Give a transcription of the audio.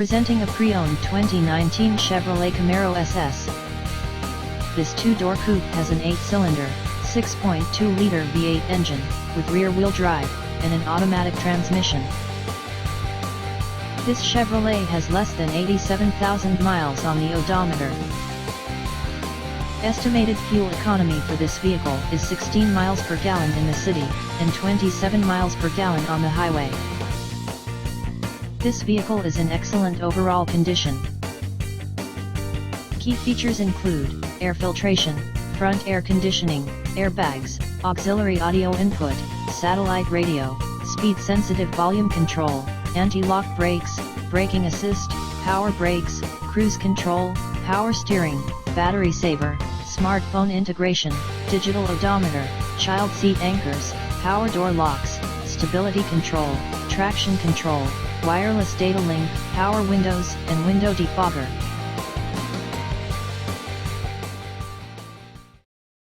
Presenting a pre-owned 2019 Chevrolet Camaro SS. This two-door coupe has an 8-cylinder, 6.2-liter V8 engine, with rear-wheel drive, and an automatic transmission. This Chevrolet has less than 87,000 miles on the odometer. Estimated fuel economy for this vehicle is 16 miles per gallon in the city, and 27 miles per gallon on the highway. This vehicle is in excellent overall condition. Key features include air filtration, front air conditioning, airbags, auxiliary audio input, satellite radio, speed-sensitive volume control, anti-lock brakes, braking assist, power brakes, cruise control, power steering, battery saver, smartphone integration, digital odometer, child seat anchors, power door locks, stability control, traction control, wireless data link, power windows and window defogger.